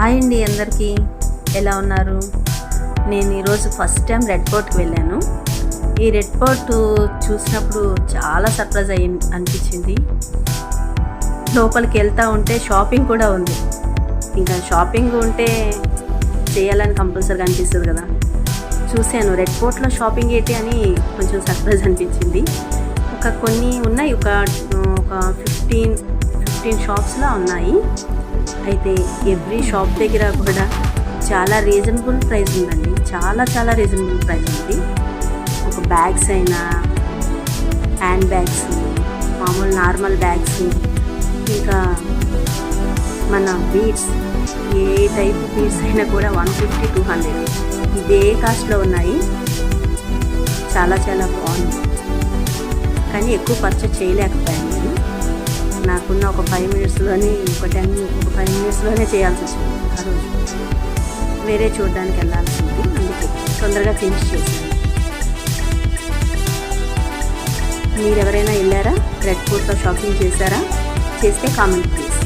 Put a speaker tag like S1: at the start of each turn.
S1: Hi అండి అందరికీ, ఎలా ఉన్నారు? నేను ఈరోజు ఫస్ట్ టైం రెడ్ ఫోర్ట్కి వెళ్ళాను. ఈ రెడ్ ఫోర్ట్ చూసినప్పుడు చాలా సర్ప్రైజ్ అనిపించింది. లోపలికి వెళ్తూ ఉంటే షాపింగ్ కూడా ఉంది. ఇంకా షాపింగ్ ఉంటే చేయాలని కంపల్సరీగా అనిపిస్తుంది కదా. చూశాను రెడ్ ఫోర్ట్లో షాపింగ్ ఏంటి అని కొంచెం సర్ప్రైజ్ అనిపించింది. కొన్ని ఉన్నాయి, ఒక 15 షాప్స్లో ఉన్నాయి. అయితే ఎవ్రీ షాప్ దగ్గర కూడా చాలా రీజనబుల్ ప్రైస్ ఉందండి. చాలా రీజనబుల్ ప్రైస్ ఉంది. ఒక బ్యాగ్స్ అయినా, హ్యాండ్ బ్యాగ్స్, మామూలు నార్మల్ బ్యాగ్స్, ఇంకా మన బీడ్స్, ఏ టైప్ బీడ్స్ అయినా కూడా 150-200 ఇదే కాస్ట్లో ఉన్నాయి. చాలా బాగుంది. కానీ ఎక్కువ పర్చేస్ చేయలేకపోయాను. నాకున్న ఒక 5 మినిట్స్లోనే ఒక 5 మినిట్స్లోనే చేయాల్సి వచ్చింది. ఆ రోజు వేరే చూడడానికి వెళ్ళాల్సి ఉంది, అందుకే తొందరగా ఫినిష్ చేశాను. మీరు ఎవరైనా వెళ్ళారా? రెడ్ ఫోర్ట్లో షాపింగ్ చేశారా? చేస్తే కామెంట్ ప్లీజ్.